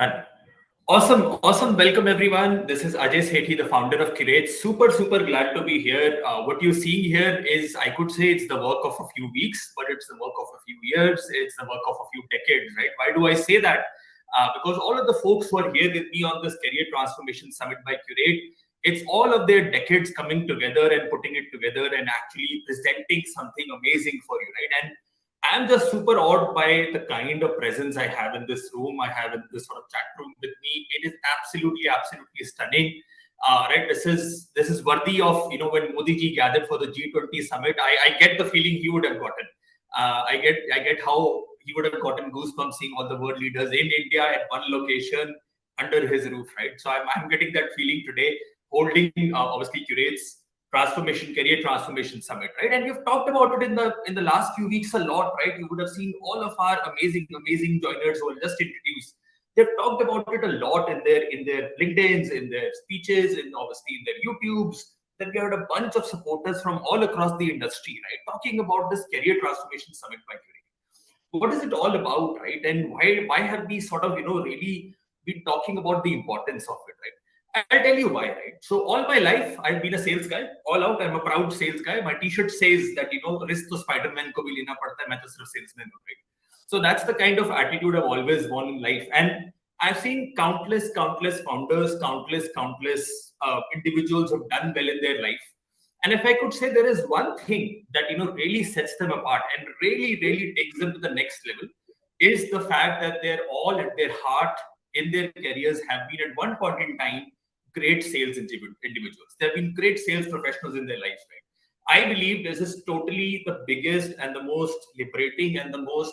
And awesome. Welcome everyone. This is Ajay Sethi, the founder of Cur8. Super glad to be here. What you're seeing here is, I could say, it's the work of a few weeks, but it's the work of a few years. It's the work of a few decades, right? Why do I say that? Because all of the folks who are here with me on this Career Transformation Summit by Cur8, it's all of their decades coming together and putting it together and actually presenting something amazing for you, right? And I'm just super awed by the kind of presence I have in this room. I have in this sort of chat room with me. It is absolutely stunning. Right, this is worthy of when Modi ji gathered for the G20 summit. I get the feeling he would have gotten. I get how he would have gotten goosebumps seeing all the world leaders in India at one location under his roof. Right, so I'm getting that feeling today, holding obviously Cur8's career transformation summit, right? And we've talked about it in the last few weeks a lot, right? You would have seen all of our amazing joiners who were just introduced. They've talked about it a lot in their LinkedIn's, in their speeches, in obviously in their YouTubes. Then we had a bunch of supporters from all across the industry, right, talking about this career transformation summit by Cur8. What is it all about, right? And why have we sort of really been talking about the importance of it, right? I'll tell you why, right? So all my life, I've been a sales guy, all out. I'm a proud sales guy. My T-shirt says that risk to Spider-Man ko bhi lena padta hai, main to sirf salesman hu, right? So that's the kind of attitude I've always worn in life, and I've seen countless founders, countless individuals who've done well in their life. And if I could say there is one thing that really sets them apart and really takes them to the next level, is the fact that they're all at their heart in their careers have been at one point in time great sales individuals. There have been great sales professionals in their life, right? I believe this is totally the biggest and the most liberating and the most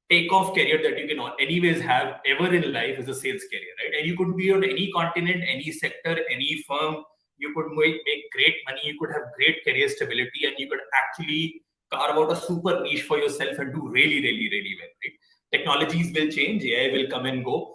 take-off career that you can anyways have ever in life is a sales career, right? And you could be on any continent, any sector, any firm. You could make great money. You could have great career stability, and you could actually carve out a super niche for yourself and do really well, right? Technologies will change. AI will come and go.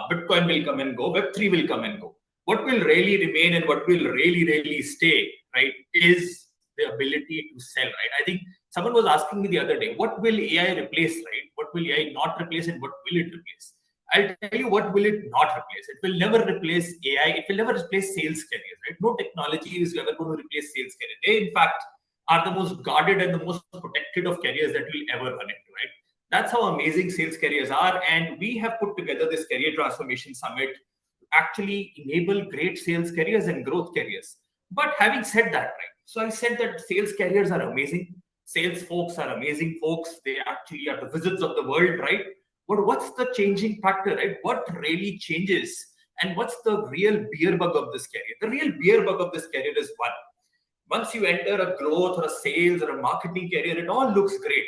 Bitcoin will come and go. Web3 will come and go. What will really remain and what will really stay, right, is the ability to sell, right? I think someone was asking me the other day, what will AI replace, right? What will AI not replace and what will it replace? I'll tell you what will it not replace. It will never replace AI. It will never replace sales careers, right? No technology is ever going to replace sales career. They, in fact, are the most guarded and the most protected of careers that we'll ever run into, right? That's how amazing sales careers are. And we have put together this Career Transformation Summit to actually enable great sales careers and growth careers. But having said that, right, so I said that sales careers are amazing. Sales folks are amazing folks. They actually are the wizards of the world, right? But what's the changing factor, right? What really changes? And what's the real beer bug of this career? The real beer bug of this career is one. Once you enter a growth or a sales or a marketing career, it all looks great.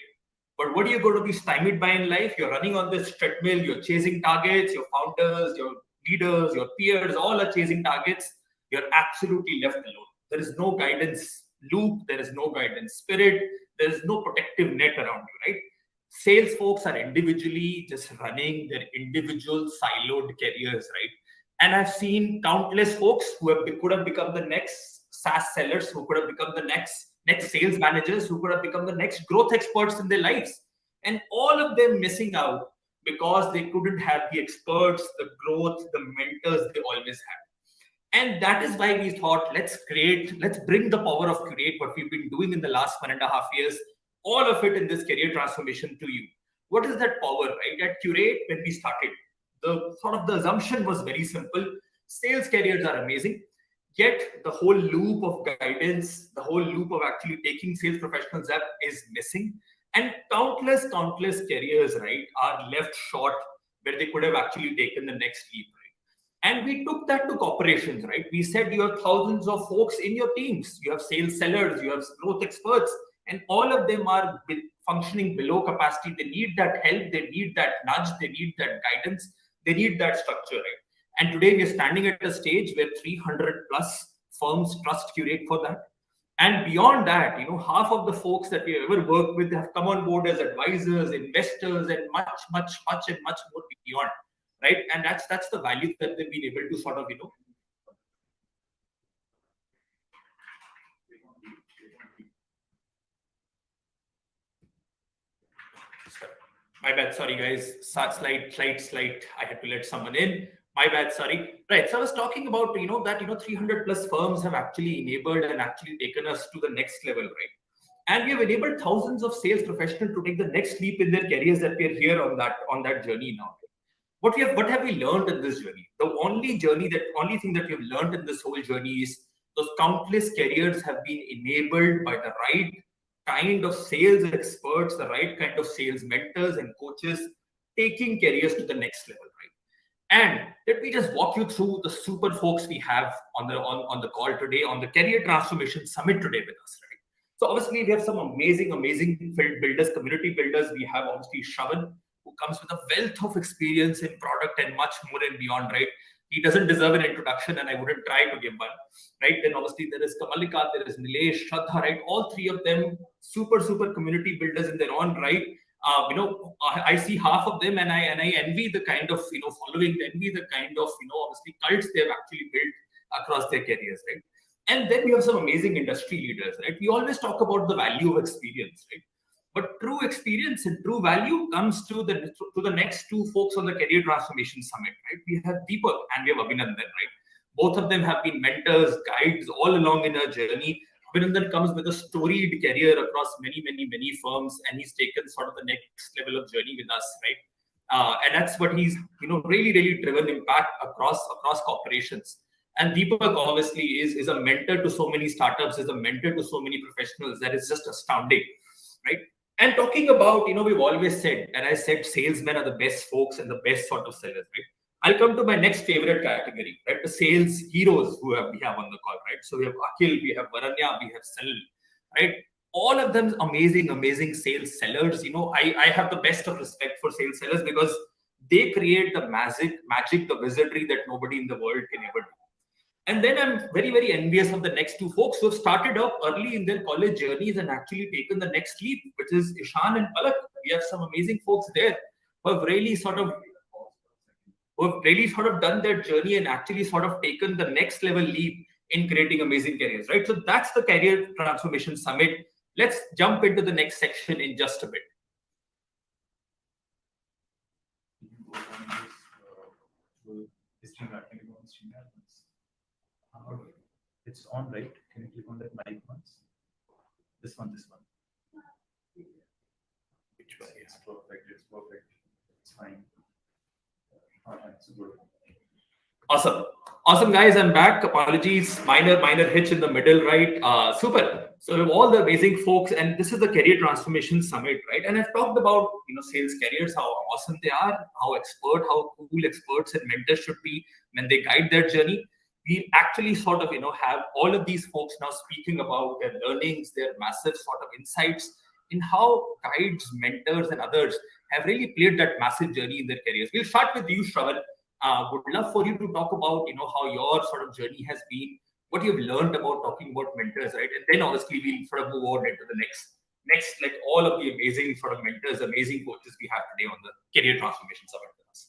But what are you going to be stymied by in life? You're running on this treadmill, you're chasing targets, your founders, your leaders, your peers, all are chasing targets. You're absolutely left alone. There is no guidance loop, there is no guidance spirit, there is no protective net around you, right? Sales folks are individually just running their individual siloed careers, right? And I've seen countless folks could have become the next SaaS sellers, who could have become the next sales managers, who could have become the next growth experts in their lives. And all of them missing out because they couldn't have the experts, the growth, the mentors they always had. And that is why we thought, let's bring the power of Cur8, what we've been doing in the last 1.5 years, all of it in this career transformation to you. What is that power, right? At Cur8, when we started, the assumption was very simple. Sales careers are amazing. Yet the whole loop of guidance, the whole loop of actually taking sales professionals up is missing. And countless careers, right, are left short where they could have actually taken the next leap, right? And we took that to corporations, right? We said you have thousands of folks in your teams. You have sales sellers, you have growth experts, and all of them are functioning below capacity. They need that help, they need that nudge, they need that guidance, they need that structure, right? And today we are standing at a stage where 300 plus firms trust Cur8 for that. And beyond that, half of the folks that we have ever worked with have come on board as advisors, investors, and much more beyond, right? And that's the value that they've been able to sort of, My bad. Sorry, guys. Slight. I had to let someone in. My bad. Sorry. Right. So I was talking about, 300 plus firms have actually enabled and actually taken us to the next level, right? And we have enabled thousands of sales professionals to take the next leap in their careers that we are here on that journey now. What have we learned in this journey? The only thing that we have learned in this whole journey is those countless careers have been enabled by the right kind of sales experts, the right kind of sales mentors and coaches taking careers to the next level, right? And let me just walk you through the super folks we have on the call today, on the Career Transformation Summit today with us, right? So obviously we have some amazing field builders, community builders. We have obviously Shravan, who comes with a wealth of experience in product and much more and beyond, right? He doesn't deserve an introduction, and I wouldn't try to give one, right? Then obviously there is Kamalika, there is Nilesh, Shraddha, right? All three of them super community builders in their own right. I see half of them, and I envy the kind of following, envy the kind of obviously cults they've actually built across their careers, right? And then we have some amazing industry leaders, right? We always talk about the value of experience, right? But true experience and true value comes to the next two folks on the Career Transformation Summit, right? We have Deepak and we have Abhinandan, right? Both of them have been mentors, guides all along in our journey. Abhinandan comes with a storied career across many firms, and he's taken sort of the next level of journey with us, right? And that's what he's really driven impact across corporations. And Deepak obviously is a mentor to so many startups, is a mentor to so many professionals that is just astounding, right? And talking about, we've always said, and I said, salesmen are the best folks and the best sort of sellers, right? I'll come to my next favorite category, right? The sales heroes we have on the call, right? So we have Akhil, we have Varanya, we have Salil, right? All of them amazing sales sellers. I have the best of respect for sales sellers because they create the magic, the wizardry that nobody in the world can ever do. And then I'm very envious of the next two folks who have started up early in their college journeys and actually taken the next leap, which is Ishan and Palak. We have some amazing folks there who have really sort of done their journey and actually sort of taken the next level leap in creating amazing careers, right? So that's the Career Transformation Summit. Let's jump into the next section in just a bit. It's on, right? Can you click on that mic once? This one. Which one? It's perfect. It's fine. All right, so good. Awesome, guys. I'm back. Apologies, minor hitch in the middle, right? Super. So we have all the amazing folks, and this is the Career Transformation Summit, right? And I've talked about sales careers, how awesome they are, how cool experts and mentors should be when they guide their journey. We actually sort of have all of these folks now speaking about their learnings, their massive sort of insights in how guides, mentors, and others have really played that massive journey in their careers. We'll start with you, Shravan. Would love for you to talk about how your sort of journey has been, what you've learned about talking about mentors, right? And then obviously we'll sort of move on into the next like all of the amazing sort of mentors, amazing coaches we have today on the Career Transformation Summit with us.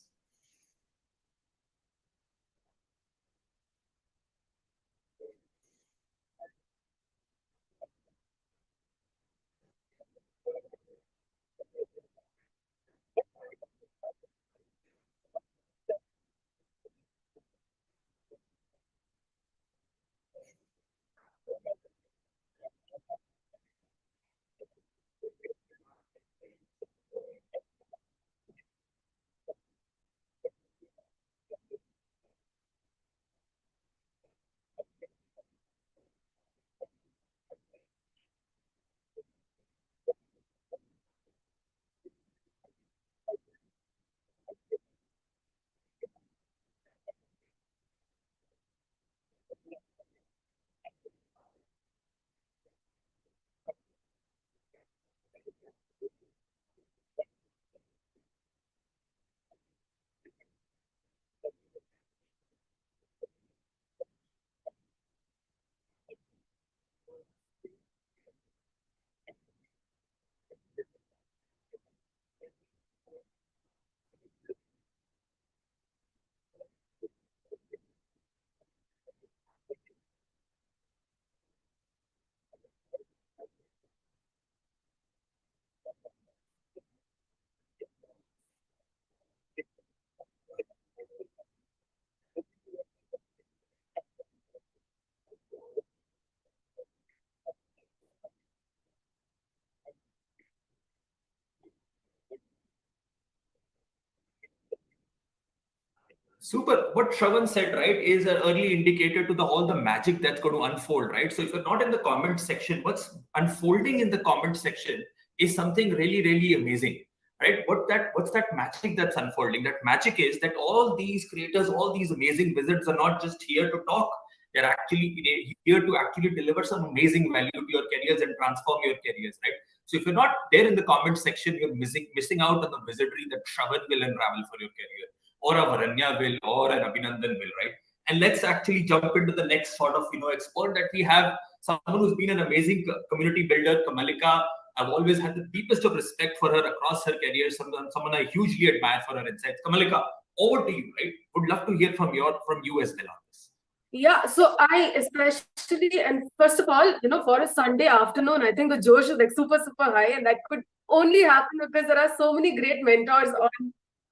Super. What Shravan said, right, is an early indicator to all the magic that's going to unfold, right? So if you're not in the comment section, what's unfolding in the comment section is something really, really amazing, right? What's that magic that's unfolding? That magic is that all these creators, all these amazing wizards are not just here to talk. They're actually here to actually deliver some amazing value to your careers and transform your careers, right? So if you're not there in the comment section, you're missing out on the wizardry that Shravan will unravel for your career, or a Varanya will, or an Abhinandan will, right? And let's actually jump into the next sort of expert that we have, someone who's been an amazing community builder, Kamalika. I've always had the deepest of respect for her across her career. Someone I hugely admire for her insights. Kamalika, over to you, right? Would love to hear from you as well on this. Yeah, so I especially, and first of all, for a Sunday afternoon, I think the Josh is like super, super high, and that could only happen because there are so many great mentors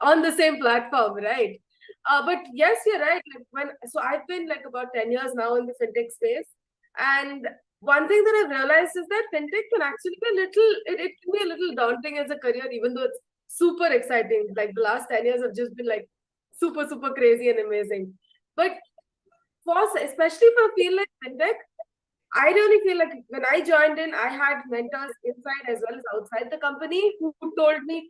on the same platform, right? But yes, you're right. So I've been like about 10 years now in the fintech space, and one thing that I've realized is that fintech can actually be it can be a little daunting as a career, even though it's super exciting. Like the last 10 years have just been like super, super crazy and amazing. But especially for a field like fintech, I really feel like when I joined in, I had mentors inside as well as outside the company who told me,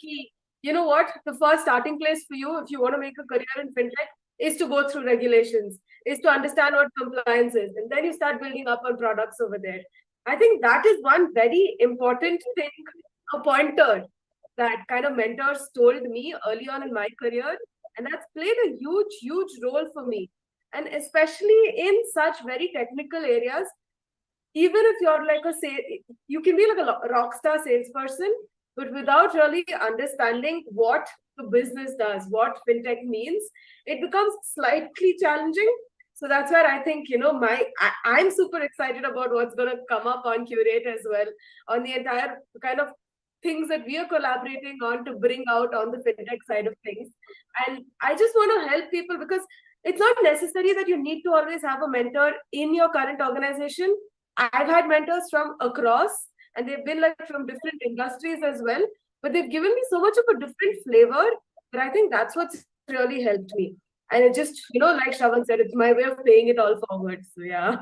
you know what, the first starting place for you, if you want to make a career in fintech, is to go through regulations, is to understand what compliance is, and then you start building up on products over there. I think that is one very important thing, a pointer that kind of mentors told me early on in my career, and that's played a huge, huge role for me. And especially in such very technical areas, even if you're like you can be like a rock star salesperson, but without really understanding what the business does, what fintech means, it becomes slightly challenging. So that's where I think, I'm super excited about what's going to come up on Cur8 as well, on the entire kind of things that we are collaborating on to bring out on the fintech side of things. And I just want to help people because it's not necessary that you need to always have a mentor in your current organization. I've had mentors from across, and they've been like from different industries as well, but they've given me so much of a different flavor that I think that's what's really helped me. And it just, like Shravan said, it's my way of paying it all forward. So yeah.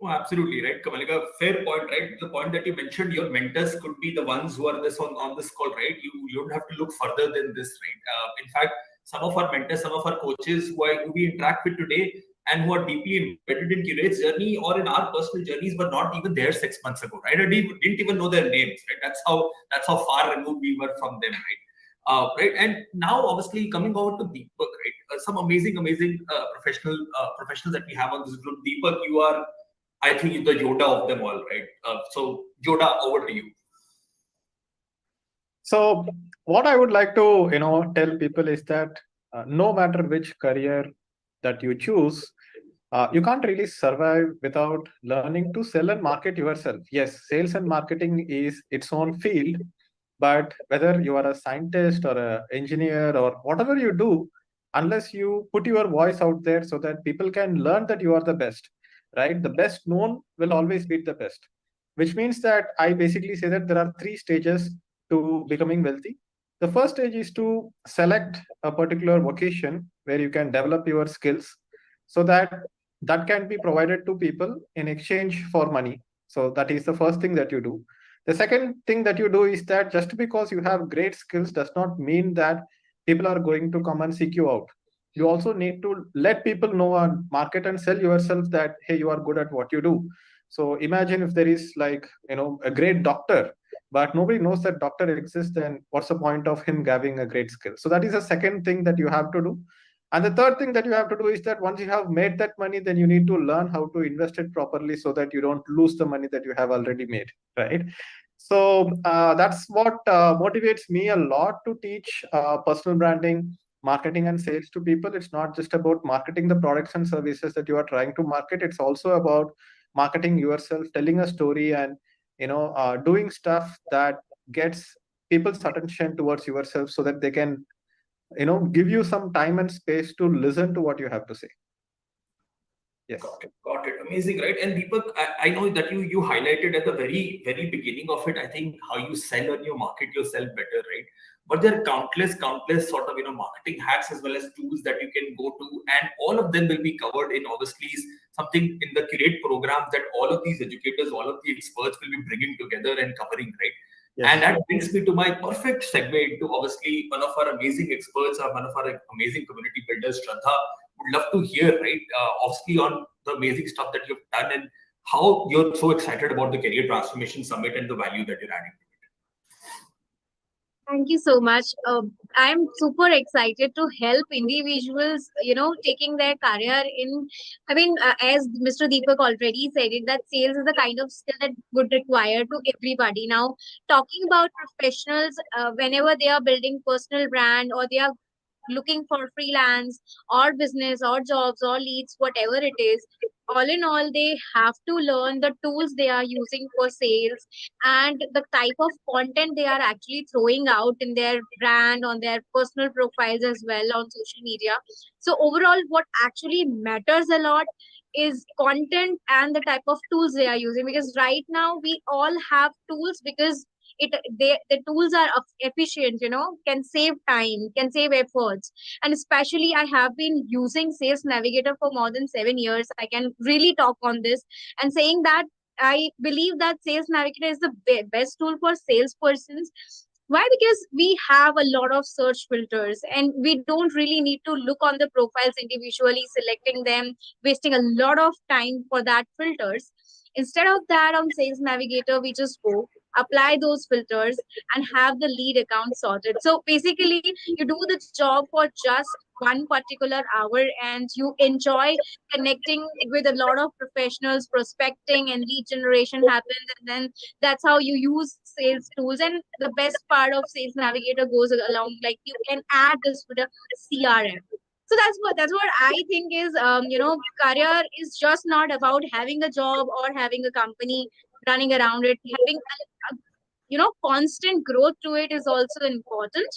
Oh, absolutely right, Kamalika. Fair point, right? The point that you mentioned, your mentors could be the ones who are on this call, right? You don't have to look further than this, right? In fact, some of our mentors, some of our coaches who we interact with today and who are deeply embedded in Cur8's journey or in our personal journeys were not even there 6 months ago, right? I didn't even know their names, right? That's how far removed we were from them, right? Right, and now obviously coming over to Deepak, right? Some amazing professionals that we have on this group. Deepak, you are, I think, the Yoda of them all, right? So Yoda, over to you. So what I would like to, tell people is that no matter which career that you choose, you can't really survive without learning to sell and market yourself. Yes, sales and marketing is its own field, but whether you are a scientist or an engineer or whatever you do, unless you put your voice out there so that people can learn that you are the best, right? The best known will always beat the best, which means that I basically say that there are 3 stages to becoming wealthy. The first stage is to select a particular vocation where you can develop your skills so that can be provided to people in exchange for money. So that is the first thing that you do. The second thing that you do is that just because you have great skills does not mean that people are going to come and seek you out. You also need to let people know and market and sell yourself that, hey, you are good at what you do. So imagine if there is a great doctor, but nobody knows that doctor exists, then what's the point of him having a great skill? So that is the second thing that you have to do. And the third thing that you have to do is that once you have made that money, then you need to learn how to invest it properly so that you don't lose the money that you have already made, right? So that's what motivates me a lot to teach personal branding, marketing, and sales to people. It's not just about marketing the products and services that you are trying to market. It's also about marketing yourself, telling a story, and doing stuff that gets people's attention towards yourself so that they can give you some time and space to listen to what you have to say. Yes. Got it. Amazing, right? And Deepak, I know that you highlighted at the very beginning of it, I think, how you sell and you market yourself better, right? But there are countless sort of marketing hacks as well as tools that you can go to, and all of them will be covered in obviously something in the Curate program that all of these educators, all of the experts will be bringing together and covering, right? Yes. And that brings me to my perfect segue into obviously one of our amazing experts or one of our amazing community builders, Shraddha. Would love to hear, right, obviously on the amazing stuff that you've done and how you're so excited about the Career Transformation Summit and the value that you're adding to it. Thank you so much. I'm super excited to help individuals, taking their career in. I mean, as Mr. Deepak already said it, that sales is the kind of skill that would require to everybody. Now, talking about professionals, whenever they are building personal brand or they are looking for freelance or business or jobs or leads, whatever it is, all in all, they have to learn the tools they are using for sales and the type of content they are actually throwing out in their brand, on their personal profiles as well on social media. So, overall, what actually matters a lot is content and the type of tools they are using, because right now we all have tools because the tools are efficient, can save time, can save efforts. And especially I have been using Sales Navigator for more than 7 years. I can really talk on this and saying that I believe that Sales Navigator is the best tool for salespersons. Why? Because we have a lot of search filters and we don't really need to look on the profiles individually, selecting them, wasting a lot of time for that filters. Instead of that, on Sales Navigator, we just go, apply those filters, and have the lead account sorted. So basically, you do the job for just one particular hour and you enjoy connecting with a lot of professionals, prospecting and lead generation happens. And then that's how you use sales tools. And the best part of Sales Navigator goes along, like you can add this with a CRM. So that's what I think is, career is just not about having a job or having a company running around it. Having constant growth to it is also important.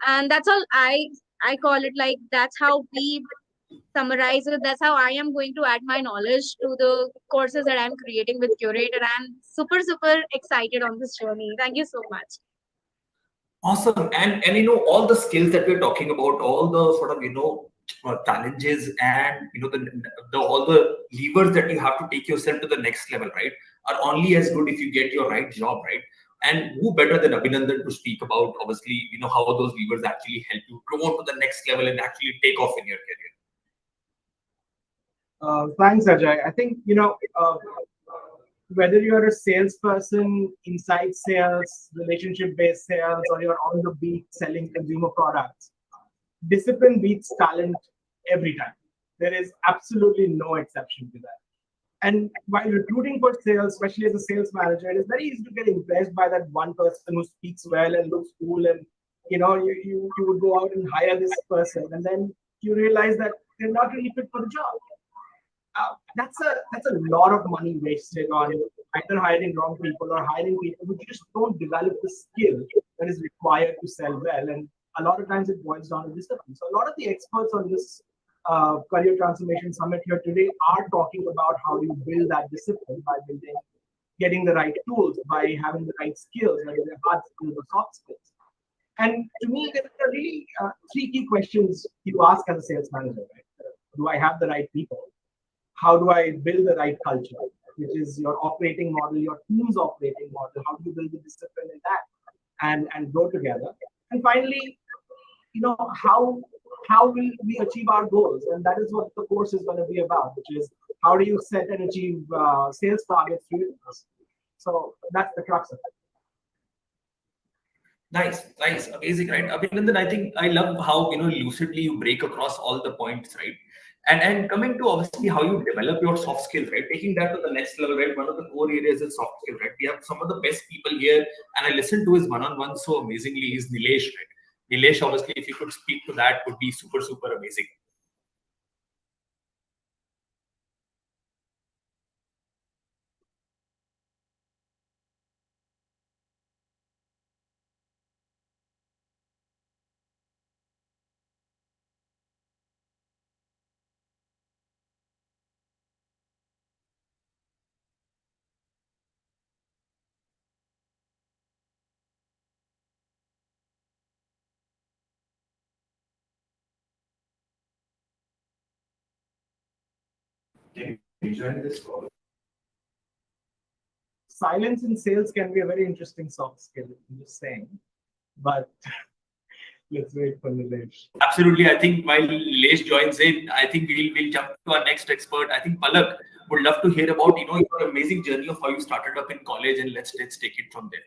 And that's all I call it, like that's how we summarize it. That's how I am going to add my knowledge to the courses that I'm creating with Cur8, and I'm super excited on this journey. Thank you so much. Awesome. And all the skills that we're talking about, all the sort of challenges and the all the levers that you have to take yourself to the next level, right, are only as good if you get your right job, right? And who better than Abhinandan to speak about obviously how those levers actually help you grow to the next level and actually take off in your career. Thanks, Ajay. I think, whether you're a salesperson, inside sales, relationship-based sales, or you're on the beat selling consumer products, discipline beats talent every time. There is absolutely no exception to that. And while recruiting for sales, especially as a sales manager, it is very easy to get impressed by that one person who speaks well and looks cool, and you would go out and hire this person, and then you realize that they're not really fit for the job. That's a lot of money wasted on either hiring wrong people or hiring people who just don't develop the skill that is required to sell well. And a lot of times it boils down to discipline. So a lot of the experts on this career transformation summit here today are talking about how you build that discipline by getting the right tools, by having the right skills, whether they're hard skills or soft skills. And to me, there are really three key questions you ask as a sales manager, right? Do I have the right people? How do I build the right culture, which is your operating model, your team's operating model? How do you build the discipline in that and grow together? And finally, how will we achieve our goals? And that is what the course is going to be about, which is how do you set and achieve sales targets through it? So that's the crux of it. Nice, amazing, right? Abhinandan, I think I love how lucidly you break across all the points, right? And coming to obviously how you develop your soft skills, right? Taking that to the next level, right? One of the core areas is soft skills, right? We have some of the best people here, and I listened to his one-on-one so amazingly. Is Nilesh, right? Nilesh, obviously, if you could speak to that, would be super amazing. Can you join this call? Silence in sales can be a very interesting soft skill. I'm just saying, but let's wait for Nilesh. Absolutely. I think while Nilesh joins in, I think we'll jump to our next expert. I think Palak would love to hear about your amazing journey of how you started up in college, and let's take it from there.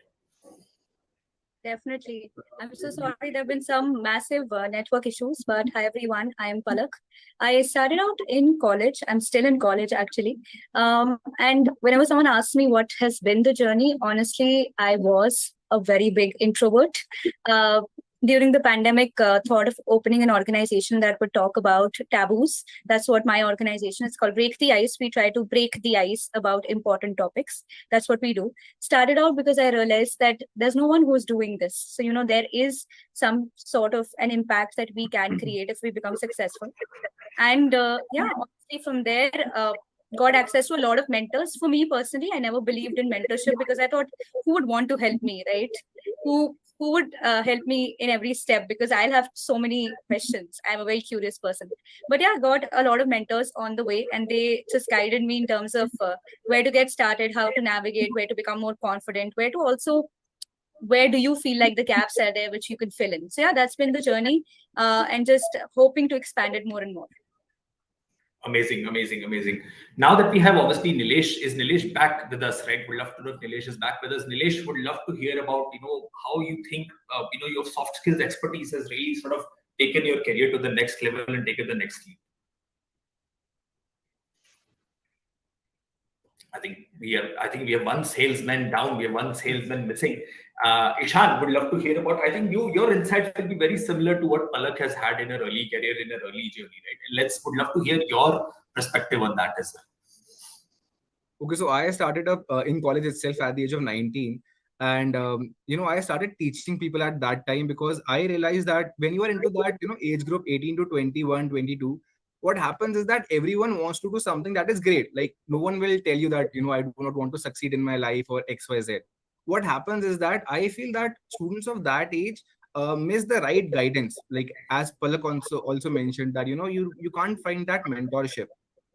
Definitely. I'm so sorry. There have been some massive network issues, but hi everyone. I am Palak. I started out in college. I'm still in college actually. And whenever someone asks me what has been the journey, honestly, I was a very big introvert. During the pandemic, thought of opening an organization that would talk about taboos. That's what my organization is called. Break the Ice. We try to break the ice about important topics. That's what we do. Started out because I realized that there's no one who's doing this. So, there is some sort of an impact that we can create if we become successful. And honestly, from there, got access to a lot of mentors. For me personally, I never believed in mentorship because I thought, who would want to help me, right? Who would help me in every step, because I'll have so many questions. I'm a very curious person. But yeah, got a lot of mentors on the way, and they just guided me in terms of where to get started, how to navigate, where to become more confident, where do you feel like the gaps are there which you could fill in. So yeah, that's been the journey, and just hoping to expand it more and more. Amazing. Now that we have obviously is Nilesh back with us, right? We'd love to know if Nilesh is back with us. Nilesh would love to hear about, how you think, your soft skills expertise has really sort of taken your career to the next level and taken the next leap. I think we have one salesman down. We have one salesman missing. Ishan would love to hear about. I think your insights will be very similar to what Palak has had in her early career, in her early journey, right? Would love to hear your perspective on that as well. Okay, so I started up in college itself at the age of 19. And, I started teaching people at that time because I realized that when you are into that, age group 18 to 21, 22, what happens is that everyone wants to do something that is great. Like, no one will tell you that, I do not want to succeed in my life or XYZ. What happens is that I feel that students of that age miss the right guidance. Like, as Palak also mentioned that, you can't find that mentorship.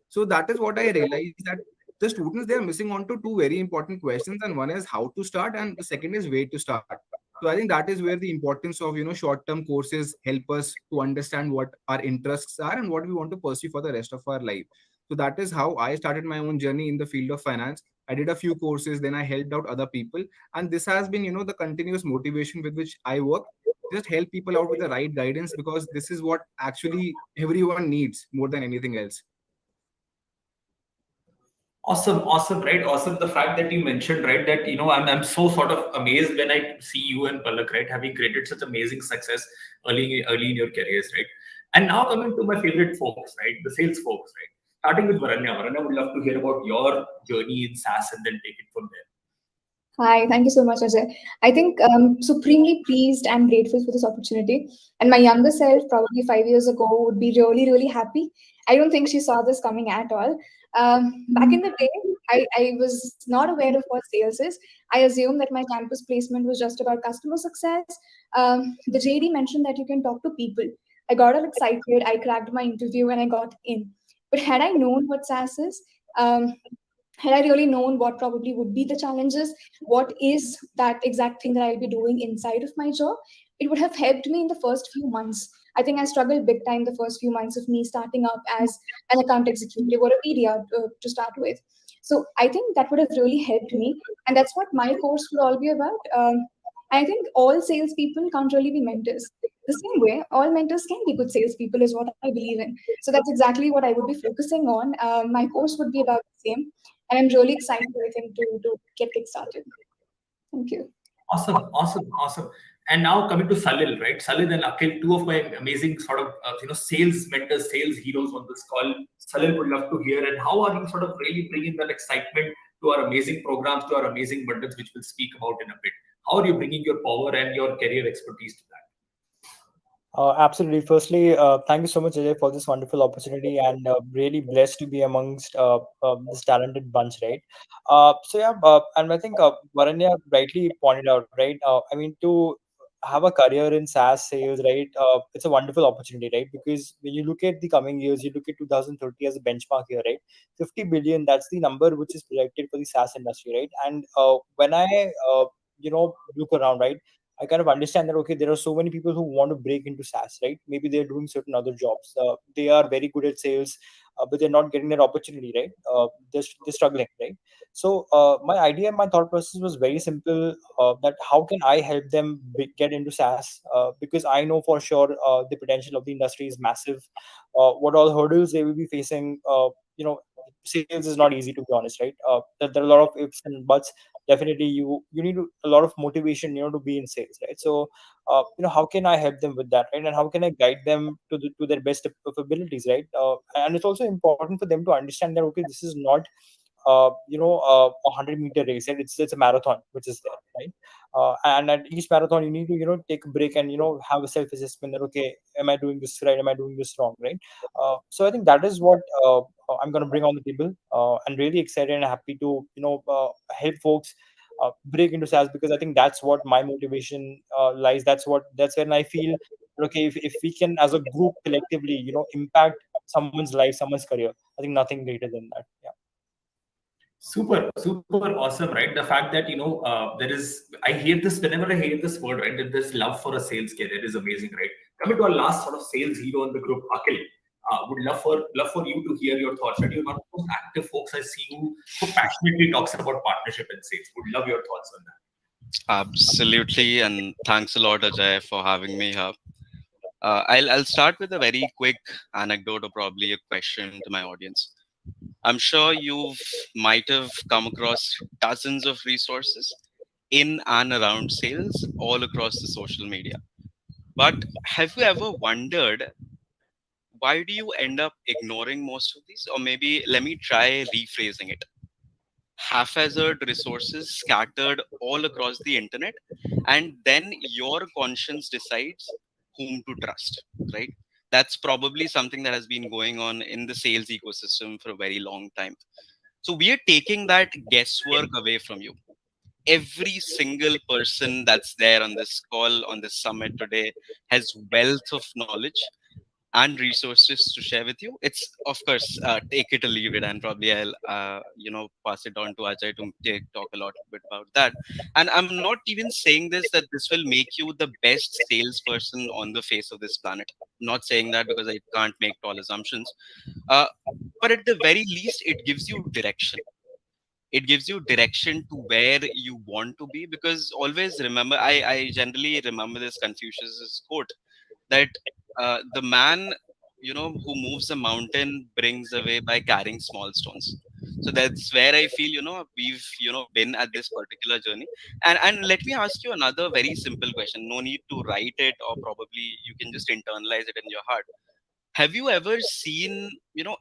So that is what I realized, that the students, they are missing on to two very important questions, and one is how to start, and the second is where to start. So I think that is where the importance of short-term courses help us to understand what our interests are and what we want to pursue for the rest of our life. So that is how I started my own journey in the field of finance. I did a few courses, then I helped out other people, and this has been the continuous motivation with which I work. Just help people out with the right guidance, because this is what actually everyone needs more than anything else. Awesome, right? Awesome. The fact that you mentioned, right, that I'm so sort of amazed when I see you and Palak, right, having created such amazing success early in your careers, right? And now coming to my favorite folks, right, the sales folks, right? Starting with Varanya. Varanya, would love to hear about your journey in SaaS and then take it from there. Hi, thank you so much, Ajay. I think I'm supremely pleased and grateful for this opportunity. And my younger self, probably 5 years ago, would be really, really happy. I don't think she saw this coming at all. Back in the day, I was not aware of what sales is. I assumed that my campus placement was just about customer success. The JD mentioned that you can talk to people. I got all excited. I cracked my interview and I got in. But had I known what SaaS is, had I really known what probably would be the challenges, what is that exact thing that I'll be doing inside of my job, it would have helped me in the first few months. I think I struggled big time the first few months of me starting up as an account executive or a BDR to start with. So I think that would have really helped me. And that's what my course will all be about. I think all salespeople can't really be mentors. The same way, all mentors can be good salespeople is what I believe in. So that's exactly what I would be focusing on. My course would be about the same. And I'm really excited with him to get started. Thank you. Awesome. And now coming to Salil, right? Salil and Akhil, two of my amazing sort of sales mentors, sales heroes on this call. Salil would love to hear, and how are you sort of really bringing that excitement to our amazing programs, to our amazing bundles, which we'll speak about in a bit. How are you bringing your power and your career expertise to that? Absolutely. Firstly, thank you so much, Ajay, for this wonderful opportunity, and really blessed to be amongst this talented bunch, right? And I think Varanya rightly pointed out, right? I mean, to have a career in SaaS sales, right, it's a wonderful opportunity, right? Because when you look at the coming years, you look at 2030 as a benchmark here, right? 50 billion, that's the number which is projected for the SaaS industry, right? And when I, look around, right, I kind of understand that, okay, there are so many people who want to break into SaaS, right? Maybe they're doing certain other jobs. They are very good at sales, but they're not getting that opportunity, right? They're struggling, right? So my idea, my thought process was very simple. That how can I help them get into SaaS? Because I know for sure the potential of the industry is massive. What all hurdles they will be facing? Sales is not easy, to be honest, right? There are a lot of ifs and buts. Definitely, you need a lot of motivation, to be in sales, right? So, how can I help them with that, right? And how can I guide them to their best of abilities, right? And it's also important for them to understand that, okay, this is not 100-meter race, and it's a marathon which is there, right? And at each marathon you need to take a break and have a self assessment that, okay, am I doing this right, am I doing this wrong, right? So I think that is what I'm going to bring on the table, and really excited and happy to help folks break into SaaS, because I think that's what my motivation lies. That's when I feel, okay, if we can as a group collectively impact someone's life, someone's career, I think nothing greater than that. Yeah. Super, super awesome, right? The fact that I hear this whenever I hear this word, right? That there's love for a sales career is amazing, right? Coming to our last sort of sales hero in the group, Akil, would love for you to hear your thoughts. Right? You're one of the most active folks I see who passionately talks about partnership and sales. Would love your thoughts on that. Absolutely, and thanks a lot, Ajay, for having me here. I'll start with a very quick anecdote or probably a question to my audience. I'm sure you might have come across dozens of resources in and around sales all across the social media. But have you ever wondered, why do you end up ignoring most of these? Or maybe let me try rephrasing it. Haphazard resources scattered all across the internet, and then your conscience decides whom to trust, right? That's probably something that has been going on in the sales ecosystem for a very long time. So we are taking that guesswork away from you. Every single person that's there on this call, on this summit today, has wealth of knowledge and resources to share with you. It's, of course, take it or leave it, and probably I'll pass it on to Ajay to talk a lot bit about that. And I'm not even saying that this will make you the best salesperson on the face of this planet. I'm not saying that because I can't make tall assumptions, uh, but at the very least it gives you direction. It gives you direction to where you want to be. Because always remember, I generally remember this Confucius's quote, that the man who moves a mountain brings away by carrying small stones. So that's where I feel we've been at this particular journey. And let me ask you another very simple question. No need to write it, or probably you can just internalize it in your heart. Have you ever seen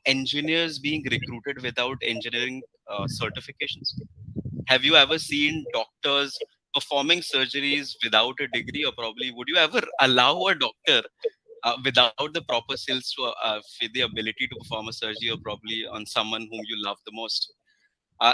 engineers being recruited without engineering certifications? Have you ever seen doctors performing surgeries without a degree? Or probably would you ever allow a doctor without the proper skills to with the ability to perform a surgery, or probably on someone whom you love the most?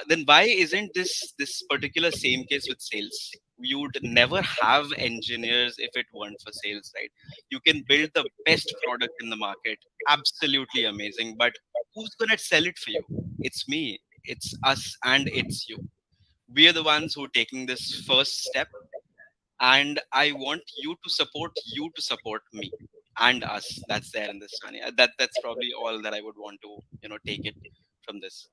Then why isn't this particular same case with sales? You would never have engineers if it weren't for sales, right? You can build the best product in the market, absolutely amazing, but who's gonna sell it for you? It's me, it's us, and it's you. We are the ones who are taking this first step, and I want you to support me and us. That's there in this journey. That's probably all that I would want to take it from this.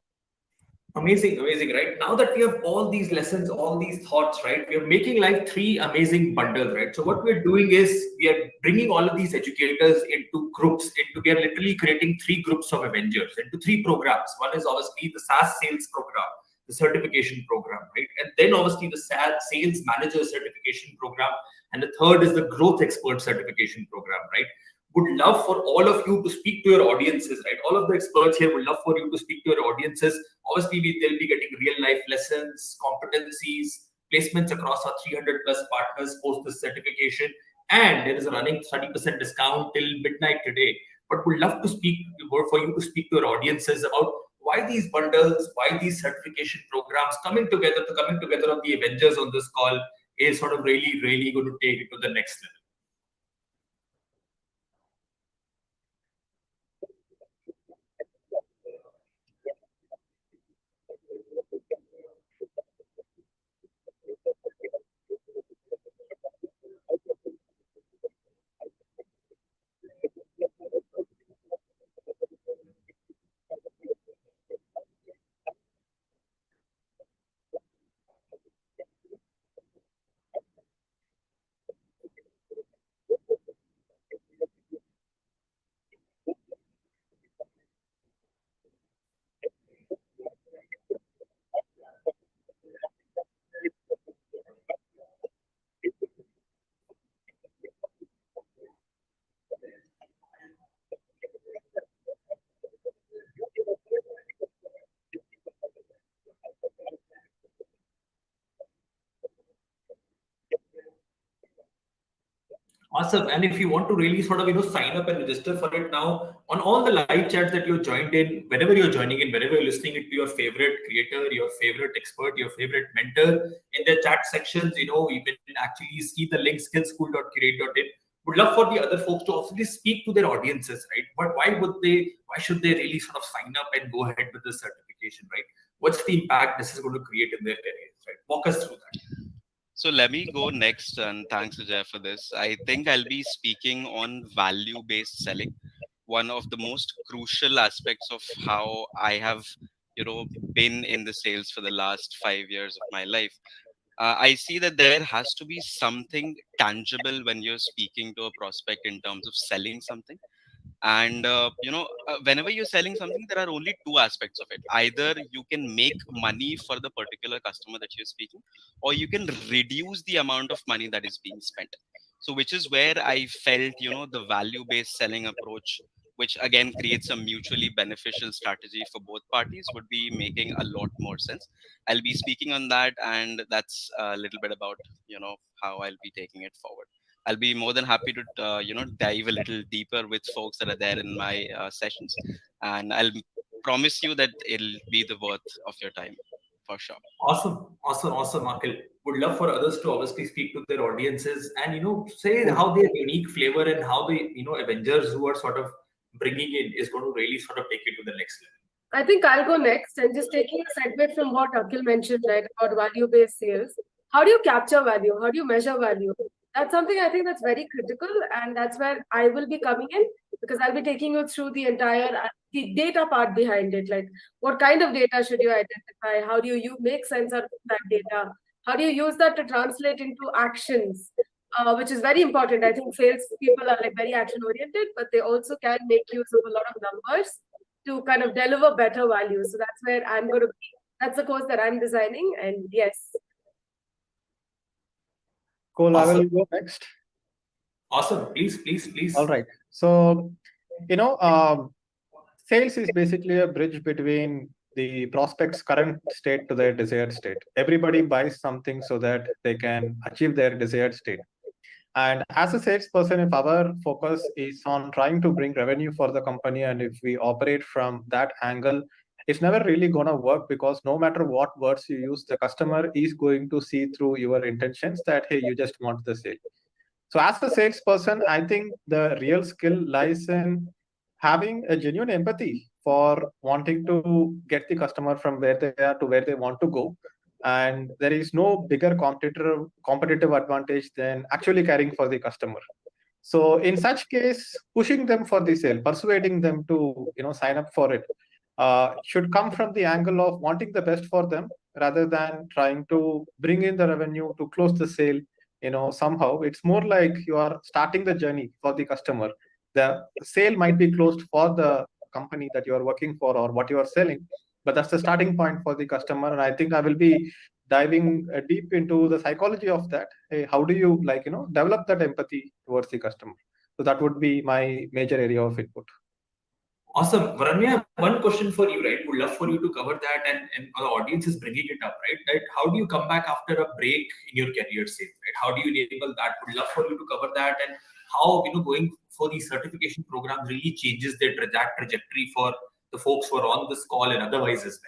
Amazing, amazing, right? Now that we have all these lessons, all these thoughts, right? We are making like three amazing bundles, right? So what we're doing is we are bringing all of these educators into groups. We are literally creating three groups of Avengers into three programs. One is obviously the SaaS sales program, the certification program, right? And then obviously the SaaS sales manager certification program, and the third is the growth expert certification program, right? Would love for all of you to speak to your audiences, right? All of the experts here would love for you to speak to your audiences. Obviously, they'll be getting real life lessons, competencies, placements across our 300 plus partners post this certification. And there is a running 30% discount till midnight today. But would love to speak for you to speak to your audiences about why these bundles, why these certification programs coming together of the Avengers on this call is sort of really, really going to take it to the next level? Awesome. And if you want to really sort of, sign up and register for it now, on all the live chats that you're joined in, whenever you're joining in, whenever you're listening it to your favorite creator, your favorite expert, your favorite mentor, in the chat sections, you can actually see the link skillschool.curate.in. Would love for the other folks to also just speak to their audiences, right? But why should they really sort of sign up and go ahead with the certification, right? What's the impact this is going to create in their careers, right? Walk us through that. So let me go next, and thanks Ajay for this. I think I'll be speaking on value-based selling, one of the most crucial aspects of how I have, been in the sales for the last 5 years of my life. I see that there has to be something tangible when you're speaking to a prospect in terms of selling something. And whenever you're selling something, there are only two aspects of it. Either you can make money for the particular customer that you're speaking, or you can reduce the amount of money that is being spent. So which is where I felt the value based selling approach, which again creates a mutually beneficial strategy for both parties, would be making a lot more sense. I'll be speaking on that, and that's a little bit about how I'll be taking it forward. I'll be more than happy to dive a little deeper with folks that are there in my sessions, and I'll promise you that it'll be the worth of your time for sure. Awesome, Akhil. Would love for others to obviously speak to their audiences and say how their unique flavor and how the Avengers who are sort of bringing in is going to really sort of take it to the next level. I think I'll go next, and just taking a segue from what Akhil mentioned, right, about value-based sales. How do you capture value? How do you measure value? That's something I think that's very critical, and that's where I will be coming in, because I'll be taking you through the entire the data part behind it. Like, what kind of data should you identify? How do you make sense out of that data? How do you use that to translate into actions? Which is very important. I think sales people are like very action oriented, but they also can make use of a lot of numbers to kind of deliver better value. So that's where I'm going to be. That's the course that I'm designing. And yes. Cool. Awesome. I will go next. Awesome. Please. All right. So, sales is basically a bridge between the prospect's current state to their desired state. Everybody buys something so that they can achieve their desired state. And as a salesperson, if our focus is on trying to bring revenue for the company, and if we operate from that angle, it's never really going to work, because no matter what words you use, the customer is going to see through your intentions that, hey, you just want the sale. So as a salesperson, I think the real skill lies in having a genuine empathy for wanting to get the customer from where they are to where they want to go. And there is no bigger competitive advantage than actually caring for the customer. So in such case, pushing them for the sale, persuading them to sign up for it, should come from the angle of wanting the best for them, rather than trying to bring in the revenue to close the sale. Somehow it's more like you are starting the journey for the customer. The sale might be closed for the company that you are working for or what you are selling, but that's the starting point for the customer. And I think I will be diving deep into the psychology of that. Hey, how do you develop that empathy towards the customer? So that would be my major area of input. Awesome. Varan, I have one question for you, right? Would love for you to cover that, and our audience is bringing it up, right? That how do you come back after a break in your career, say, right? How do you enable that? Would love for you to cover that, and how going for these certification programs really changes that trajectory for the folks who are on this call and otherwise as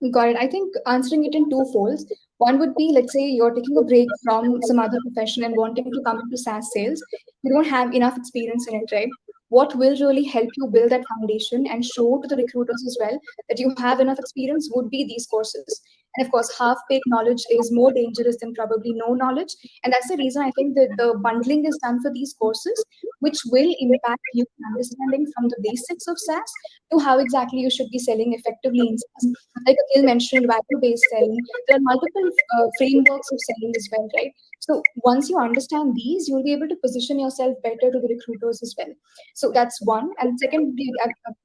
well. Got it. I think answering it in two folds. One would be, let's say you're taking a break from some other profession and wanting to come into SaaS sales. You don't have enough experience in it, right? What will really help you build that foundation and show to the recruiters as well that you have enough experience would be these courses. And of course, half-baked knowledge is more dangerous than probably no knowledge. And that's the reason I think that the bundling is done for these courses, which will impact you understanding from the basics of SaaS to how exactly you should be selling effectively in SaaS. Like Akhil mentioned, value-based selling. There are multiple frameworks of selling as well, right? So once you understand these, you'll be able to position yourself better to the recruiters as well. So that's one. And second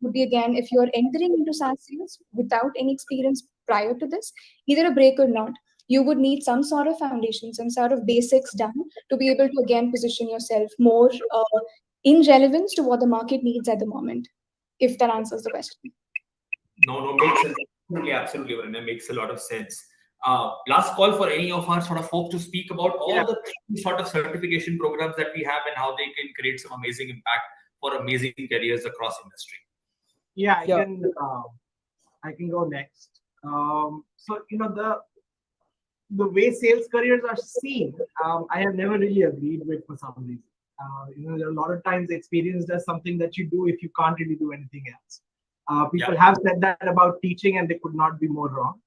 would be again, if you're entering into SaaS sales without any experience prior to this, either a break or not, you would need some sort of foundation, some sort of basics done to be able to again position yourself more in relevance to what the market needs at the moment, if that answers the question. No, makes sense. Absolutely, Varun. Makes a lot of sense. Last call for any of our sort of folks to speak about all the three sort of certification programs that we have and how they can create some amazing impact for amazing careers across industry. Yeah, I can go next. So the way sales careers are seen, I have never really agreed with for some reason. There are a lot of times experience does something that you do if you can't really do anything else. People have said that about teaching, and they could not be more wrong.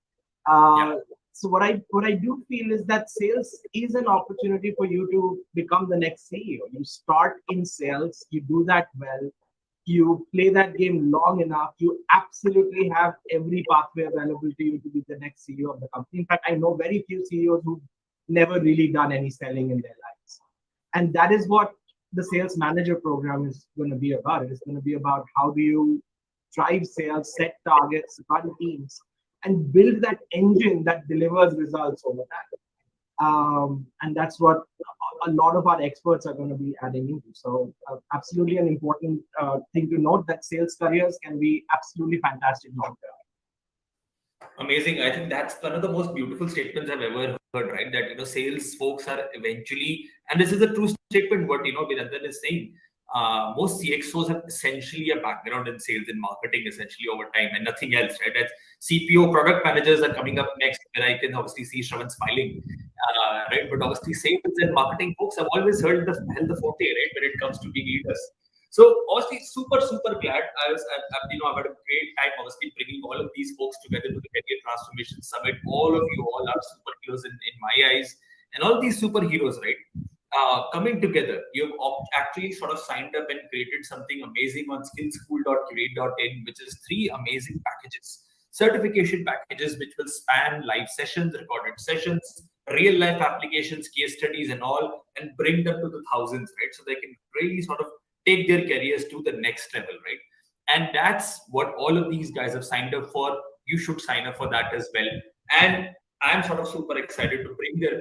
So what I do feel is that sales is an opportunity for you to become the next CEO. You start in sales, you do that well, you play that game long enough, you absolutely have every pathway available to you to be the next CEO of the company. In fact, I know very few CEOs who've never really done any selling in their lives. And that is what the sales manager program is going to be about. It is going to be about how do you drive sales, set targets, run teams, and build that engine that delivers results over time. And that's what a lot of our experts are going to be adding into. So absolutely an important thing to note that sales careers can be absolutely fantastic long term. Amazing. I think that's one of the most beautiful statements I've ever heard, right? That, sales folks are eventually, and this is a true statement, what, Binandan is saying. Most CXOs have essentially a background in sales and marketing essentially over time and nothing else, right? That's CPO product managers are coming up next, where I can obviously see Shravan smiling, right? But obviously sales and marketing folks have always held the forte, right? When it comes to being leaders. So obviously super glad. I've had a great time obviously bringing all of these folks together to the Career Transformation Summit. All of you all are superheroes in my eyes, and all these superheroes, right? Coming together, you've actually sort of signed up and created something amazing on skillschool.cur8.in, which is 3 amazing packages, certification packages, which will span live sessions, recorded sessions, real life applications, case studies, and all, and bring them to the thousands, right? So they can really sort of take their careers to the next level, right? And that's what all of these guys have signed up for. You should sign up for that as well. And I'm sort of super excited to bring their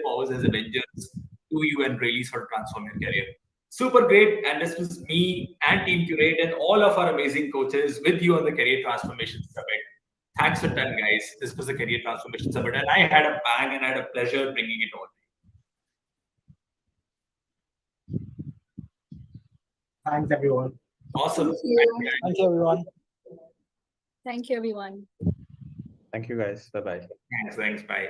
powers as Avengers to you and really sort of transform your career. Super great. And this was me and Team Cur8 and all of our amazing coaches with you on the Career Transformation Summit. Thanks a ton, guys. This was the Career Transformation Summit, and I had a bang and I had a pleasure bringing it all. Thanks, everyone. Awesome. Thank you, everyone. Thank you, everyone. Thank you, guys. Bye-bye. Thanks. Bye.